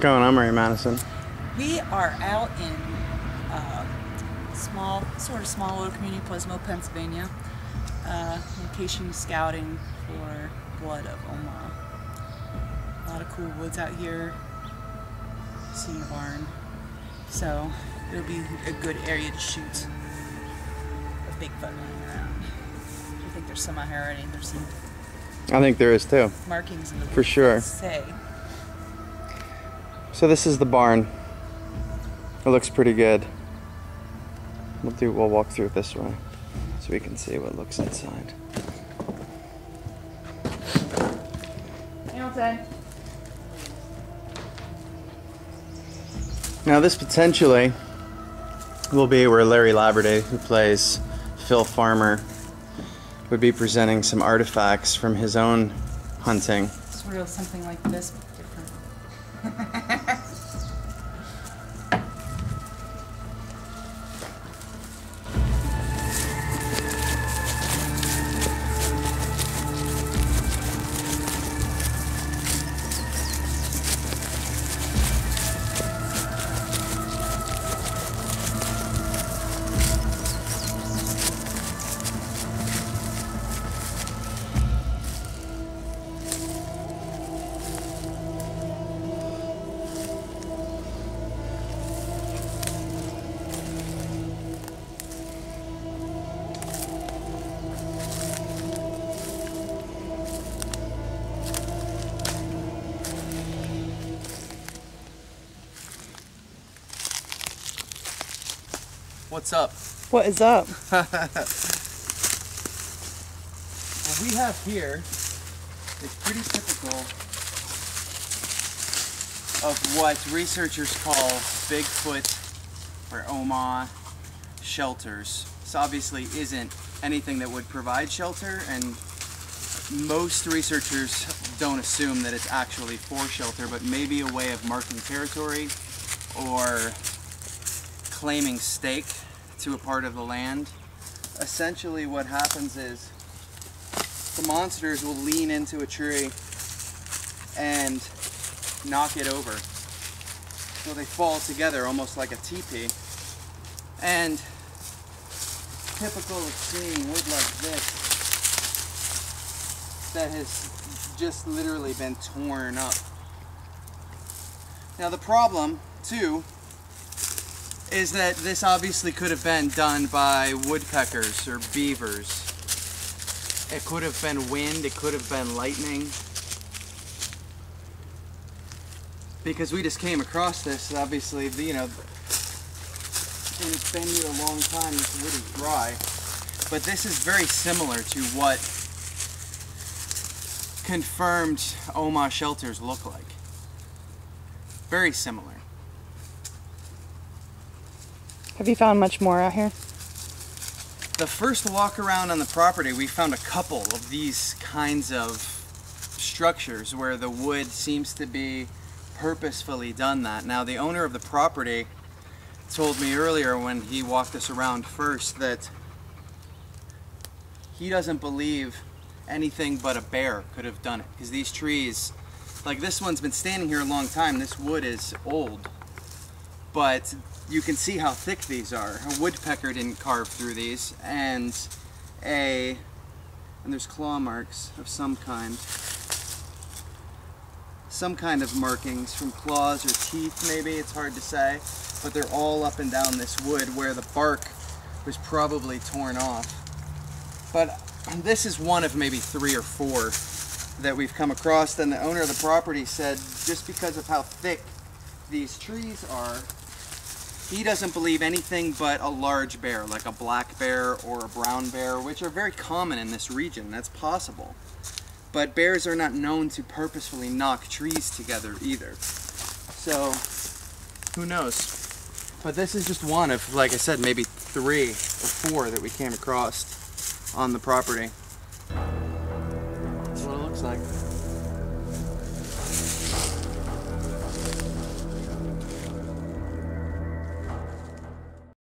going on, Mary Madison? We are out in sort of small little community, Pleasantville, Pennsylvania, location scouting for blood of Ohma. A lot of cool woods out here. Seeing a barn, so it'll be a good area to shoot a Bigfoot running around. I think there's some out here already. There's some. I think there is too. Markings in the woods. For sure. Say. So this is the barn. It looks pretty good. We'll walk through it this way so we can see what looks inside. Hamilton. Now this potentially will be where Larry Labradee, who plays Phil Farmer, would be presenting some artifacts from his own hunting. Sort of something like this, but different. What's up? What is up? What we have here is pretty typical of what researchers call Bigfoot or Ohma shelters. This obviously isn't anything that would provide shelter, and most researchers don't assume that it's actually for shelter, but maybe a way of marking territory or claiming stake to a part of the land. Essentially what happens is the monsters will lean into a tree and knock it over. So they fall together almost like a teepee. And typical of seeing wood like this that has just literally been torn up. Now the problem too is that this obviously could have been done by woodpeckers or beavers. It could have been wind, it could have been lightning. Because we just came across this, obviously, you know, when it's been here a long time, this wood is dry. But this is very similar to what confirmed Ohma shelters look like. Very similar. Have you found much more out here? The first walk around on the property, we found a couple of these kinds of structures where the wood seems to be purposefully done that. Now, the owner of the property told me earlier when he walked us around first that he doesn't believe anything but a bear could have done it, because these trees, like this one's been standing here a long time, this wood is old, but you can see how thick these are. A woodpecker didn't carve through these, and there's claw marks of some kind. Some kind of markings from claws or teeth, maybe, it's hard to say, but they're all up and down this wood where the bark was probably torn off. But this is one of maybe 3 or 4 that we've come across, and the owner of the property said just because of how thick these trees are, he doesn't believe anything but a large bear, like a black bear or a brown bear, which are very common in this region. That's possible. But bears are not known to purposefully knock trees together either. So, who knows? But this is just one of, like I said, maybe 3 or 4 that we came across on the property. That's what it looks like.